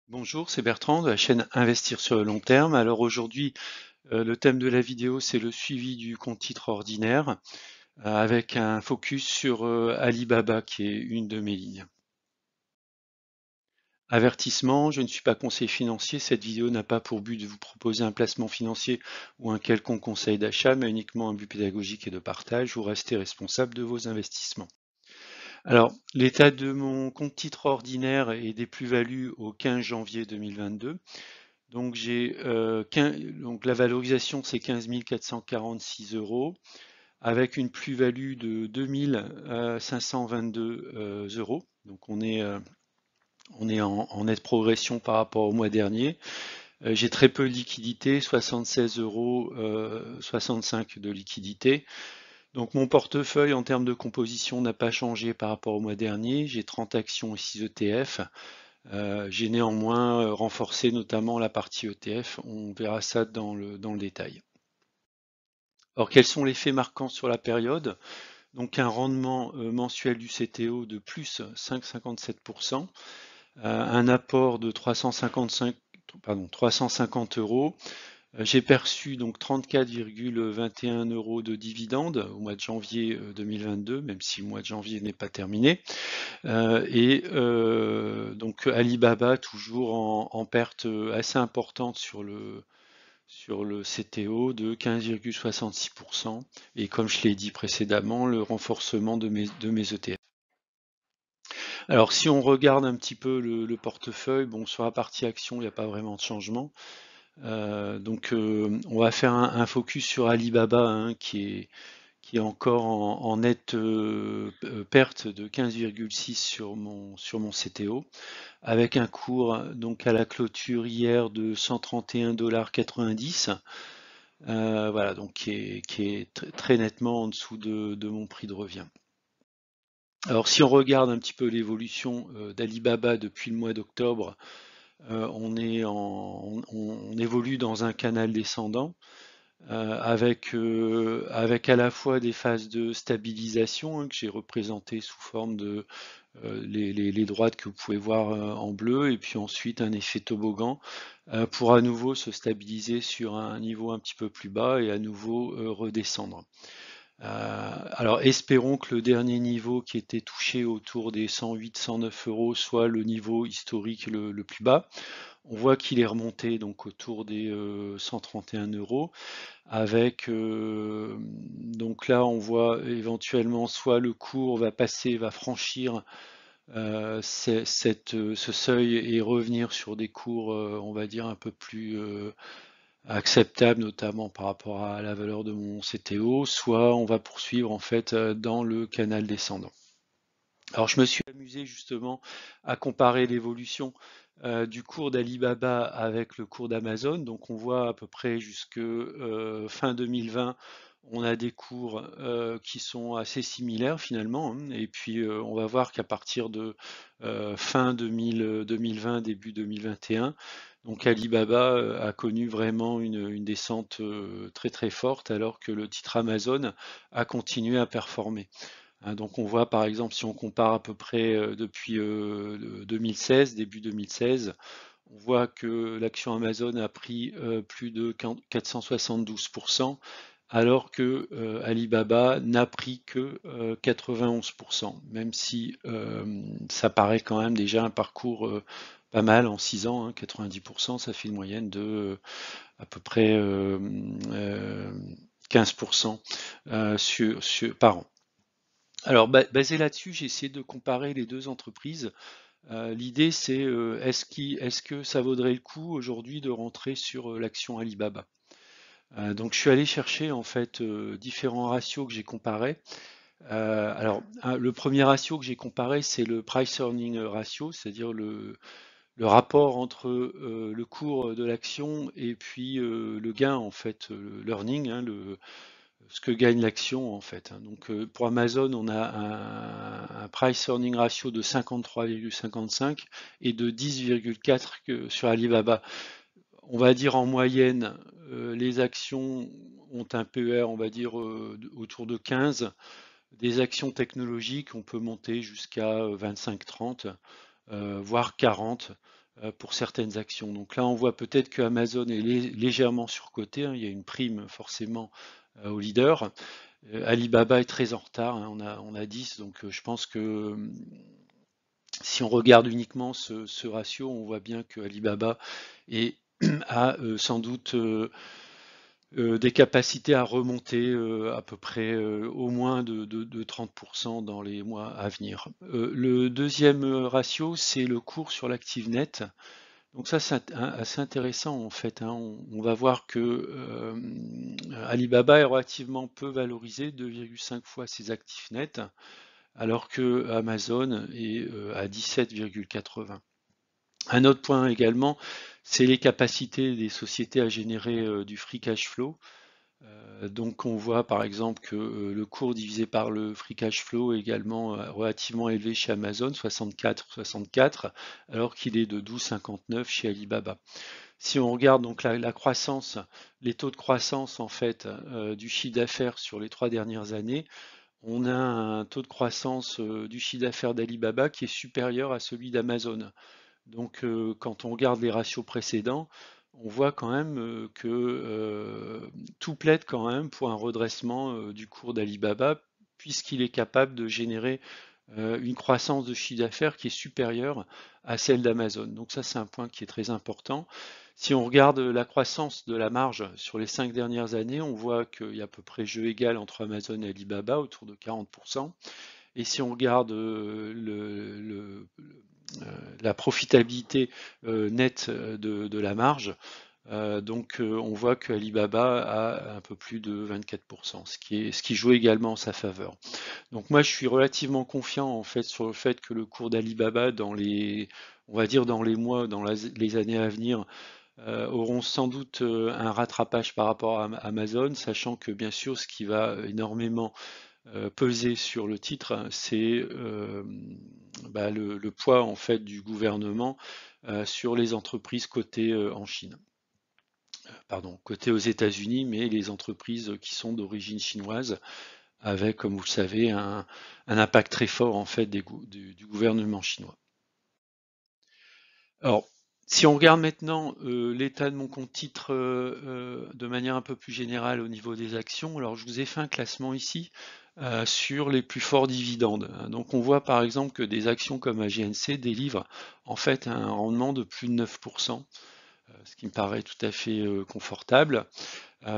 Bonjour, c'est Bertrand de la chaîne Investir sur le long terme. Alors aujourd'hui, le thème de la vidéo, c'est le suivi du compte titre ordinaire avec un focus sur Alibaba qui est une de mes lignes. Avertissement, je ne suis pas conseiller financier. Cette vidéo n'a pas pour but de vous proposer un placement financier ou un quelconque conseil d'achat, mais uniquement un but pédagogique et de partage. Vous restez responsable de vos investissements. Alors, l'état de mon compte titre ordinaire et des plus-values au 15 janvier 2022. Donc donc la valorisation c'est 15 446 euros avec une plus-value de 2 522 euros. Donc on est en nette progression par rapport au mois dernier. J'ai très peu de liquidité, 76 euros 65 de liquidité. Donc mon portefeuille en termes de composition n'a pas changé par rapport au mois dernier. J'ai 30 actions et 6 ETF. J'ai néanmoins renforcé notamment la partie ETF, on verra ça dans le détail. Alors quels sont les faits marquants sur la période? Donc un rendement mensuel du CTO de plus 5,57%, un apport de 350 euros. J'ai perçu donc 34,21 euros de dividendes au mois de janvier 2022, même si le mois de janvier n'est pas terminé. Donc Alibaba toujours en perte assez importante sur le CTO de 15,66%. Et comme je l'ai dit précédemment, le renforcement de mes ETF. Alors si on regarde un petit peu le portefeuille, bon sur la partie action, il n'y a pas vraiment de changement. Donc on va faire un focus sur Alibaba hein, qui est encore en nette perte de 15,6 sur mon CTO, avec un cours donc à la clôture hier de 131,90 $. Voilà, donc qui est très nettement en dessous de mon prix de revient. Alors si on regarde un petit peu l'évolution d'Alibaba depuis le mois d'octobre, on évolue dans un canal descendant. Avec à la fois des phases de stabilisation hein, que j'ai représentées sous forme de les droites que vous pouvez voir en bleu, et puis ensuite un effet toboggan pour à nouveau se stabiliser sur un niveau un petit peu plus bas et à nouveau redescendre. Alors espérons que le dernier niveau qui était touché autour des 108-109 euros soit le niveau historique le plus bas. On voit qu'il est remonté donc autour des 131 euros avec donc là on voit éventuellement soit le cours va franchir ce seuil et revenir sur des cours on va dire un peu plus acceptables notamment par rapport à la valeur de mon CTO, soit on va poursuivre en fait dans le canal descendant. Alors je me suis amusé justement à comparer l'évolution du cours d'Alibaba avec le cours d'Amazon. Donc on voit à peu près jusque fin 2020, on a des cours qui sont assez similaires finalement. Hein. Et puis on va voir qu'à partir de fin 2020, début 2021, donc Alibaba a connu vraiment une descente très très forte alors que le titre Amazon a continué à performer. Hein, donc on voit par exemple si on compare à peu près depuis 2016, début 2016, on voit que l'action Amazon a pris plus de 472%, alors que Alibaba n'a pris que 91%, même si ça paraît quand même déjà un parcours pas mal en 6 ans, hein, 90%, ça fait une moyenne de à peu près 15% par an. Alors, basé là-dessus, j'ai essayé de comparer les deux entreprises. L'idée, c'est est-ce que ça vaudrait le coup aujourd'hui de rentrer sur l'action Alibaba? Donc, je suis allé chercher en fait différents ratios que j'ai comparés. Alors, le premier ratio que j'ai comparé, c'est le price earning ratio, c'est-à-dire le rapport entre le cours de l'action et puis le gain en fait, l'earning, hein, ce que gagne l'action en fait. Hein. Donc pour Amazon, on a un price earning ratio de 53,55 et de 10,4 sur Alibaba. On va dire en moyenne, les actions ont un PER, on va dire autour de 15. Des actions technologiques, on peut monter jusqu'à 25-30, voire 40. pour certaines actions. Donc là, on voit peut-être que Amazon est légèrement surcoté, hein, il y a une prime forcément au leader. Alibaba est très en retard, hein, on a 10, donc je pense que si on regarde uniquement ce ratio, on voit bien que Alibaba a sans doute des capacités à remonter à peu près au moins de 30% dans les mois à venir. Le deuxième ratio, c'est le cours sur l'active net. Donc ça, c'est assez intéressant en fait, hein. On va voir que Alibaba est relativement peu valorisé, 2,5 fois ses actifs nets, alors que Amazon est à 17,80. Un autre point également, c'est les capacités des sociétés à générer du free cash flow. Donc on voit par exemple que le cours divisé par le free cash flow est également relativement élevé chez Amazon, 64, alors qu'il est de 12,59 chez Alibaba. Si on regarde donc la croissance, les taux de croissance en fait du chiffre d'affaires sur les 3 dernières années, on a un taux de croissance du chiffre d'affaires d'Alibaba qui est supérieur à celui d'Amazon. Donc, quand on regarde les ratios précédents, on voit quand même que tout plaide quand même pour un redressement du cours d'Alibaba, puisqu'il est capable de générer une croissance de chiffre d'affaires qui est supérieure à celle d'Amazon. Donc ça, c'est un point qui est très important. Si on regarde la croissance de la marge sur les 5 dernières années, on voit qu'il y a à peu près jeu égal entre Amazon et Alibaba, autour de 40%. Et si on regarde la profitabilité nette de la marge, donc on voit que Alibaba a un peu plus de 24%, ce qui joue également en sa faveur. Donc moi je suis relativement confiant en fait sur le fait que le cours d'Alibaba on va dire dans les mois, dans les années à venir, auront sans doute un rattrapage par rapport à Amazon, sachant que bien sûr ce qui va énormément peser sur le titre, c'est le poids en fait du gouvernement sur les entreprises cotées en Chine. Pardon, cotées aux États-Unis, mais les entreprises qui sont d'origine chinoise, avec, comme vous le savez, un impact très fort en fait du gouvernement chinois. Alors, si on regarde maintenant l'état de mon compte titre de manière un peu plus générale au niveau des actions, alors je vous ai fait un classement ici sur les plus forts dividendes, hein. Donc on voit par exemple que des actions comme AGNC délivrent en fait un rendement de plus de 9%, ce qui me paraît tout à fait confortable.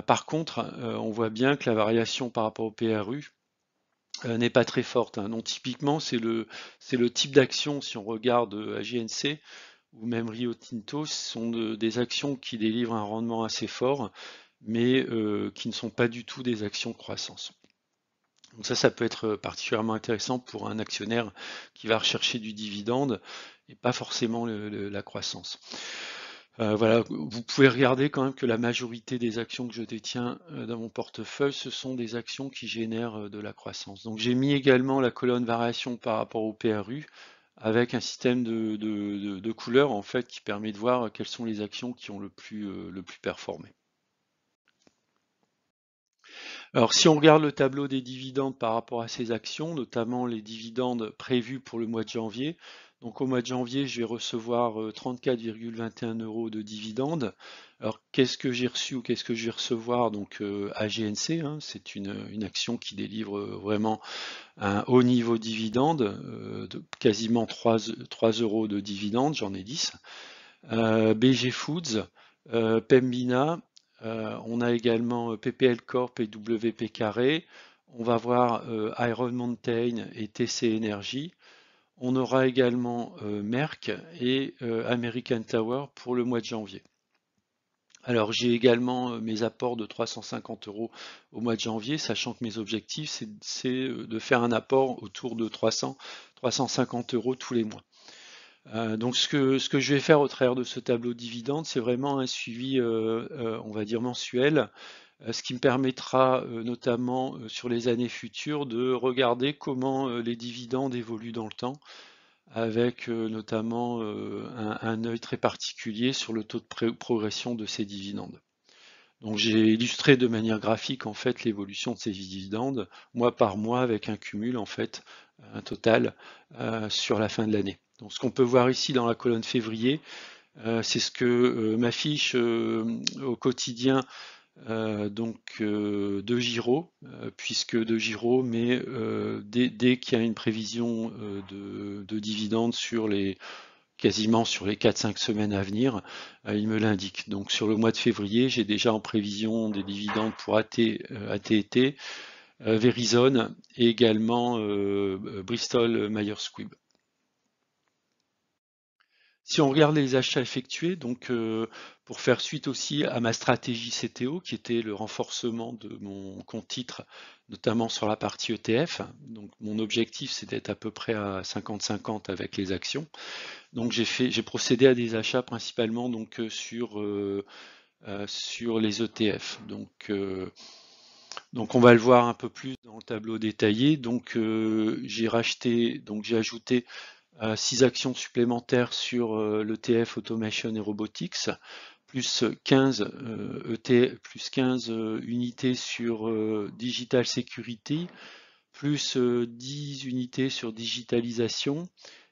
Par contre, on voit bien que la variation par rapport au PRU n'est pas très forte, hein. Donc typiquement, c'est le type d'action, si on regarde AGNC, ou même Rio Tinto, ce sont des actions qui délivrent un rendement assez fort, mais qui ne sont pas du tout des actions de croissance. Donc ça peut être particulièrement intéressant pour un actionnaire qui va rechercher du dividende et pas forcément la croissance. Voilà, vous pouvez regarder quand même que la majorité des actions que je détiens dans mon portefeuille, ce sont des actions qui génèrent de la croissance. Donc j'ai mis également la colonne variation par rapport au PRU avec un système de couleurs en fait qui permet de voir quelles sont les actions qui ont le plus performé. Alors si on regarde le tableau des dividendes par rapport à ces actions, notamment les dividendes prévus pour le mois de janvier, donc au mois de janvier, je vais recevoir 34,21 € de dividendes. Alors qu'est-ce que j'ai reçu ou qu'est-ce que je vais recevoir? Donc AGNC, hein, c'est une action qui délivre vraiment un haut niveau dividende, de quasiment 3 € de dividendes, j'en ai 10. BG Foods, Pembina, on a également PPL Corp et WP Carré. On va voir Iron Mountain et TC Energy. On aura également Merck et American Tower pour le mois de janvier. Alors j'ai également mes apports de 350 € au mois de janvier, sachant que mes objectifs, c'est de faire un apport autour de 350 € tous les mois. Donc ce que je vais faire au travers de ce tableau de dividendes, c'est vraiment un suivi, on va dire mensuel, ce qui me permettra notamment sur les années futures de regarder comment les dividendes évoluent dans le temps, avec notamment un œil très particulier sur le taux de progression de ces dividendes. Donc j'ai illustré de manière graphique en fait l'évolution de ces dividendes mois par mois avec un cumul en fait, un total sur la fin de l'année. Donc ce qu'on peut voir ici dans la colonne février, c'est ce que m'affiche au quotidien De Giro, puisque De Giro met dès qu'il y a une prévision de dividendes quasiment sur les 4-5 semaines à venir, il me l'indique. Donc sur le mois de février, j'ai déjà en prévision des dividendes pour AT&T, Verizon et également Bristol Myers Squibb. Si on regarde les achats effectués, donc pour faire suite aussi à ma stratégie CTO, qui était le renforcement de mon compte titre, notamment sur la partie ETF. Donc mon objectif, c'est d'être à peu près à 50-50 avec les actions. Donc j'ai procédé à des achats principalement donc sur les ETF. Donc on va le voir un peu plus dans le tableau détaillé. Donc j'ai ajouté 6 actions supplémentaires sur l'ETF Automation et Robotics, plus 15, plus 15 unités sur Digital Security, plus 10 unités sur digitalisation,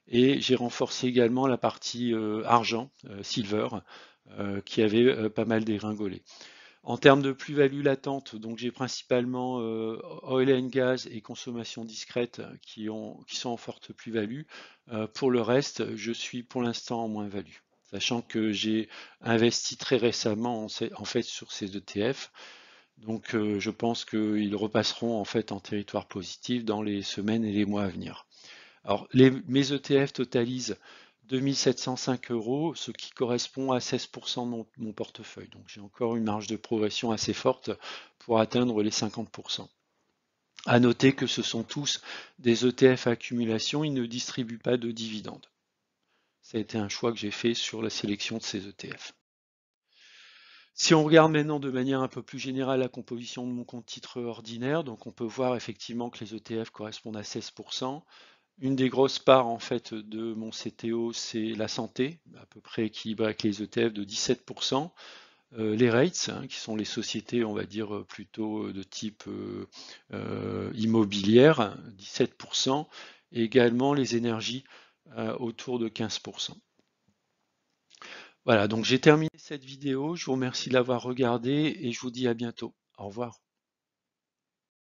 et j'ai renforcé également la partie argent, silver, qui avait pas mal dégringolé. En termes de plus-value latente, donc j'ai principalement oil and gas et consommation discrète qui sont en forte plus-value. Pour le reste, je suis pour l'instant en moins-value, sachant que j'ai investi très récemment en fait sur ces ETF. Donc je pense qu'ils repasseront en fait en territoire positif dans les semaines et les mois à venir. Alors, mes ETF totalisent 2705 euros, ce qui correspond à 16% de mon portefeuille. Donc, j'ai encore une marge de progression assez forte pour atteindre les 50%. À noter que ce sont tous des ETF à accumulation, ils ne distribuent pas de dividendes. Ça a été un choix que j'ai fait sur la sélection de ces ETF. Si on regarde maintenant de manière un peu plus générale la composition de mon compte titre ordinaire, donc on peut voir effectivement que les ETF correspondent à 16%. Une des grosses parts en fait de mon CTO, c'est la santé, à peu près équilibré avec les ETF de 17%. Les REITs, hein, qui sont les sociétés, on va dire, plutôt de type immobilière, 17%, et également les énergies autour de 15%. Voilà, donc j'ai terminé cette vidéo. Je vous remercie de l'avoir regardée et je vous dis à bientôt. Au revoir.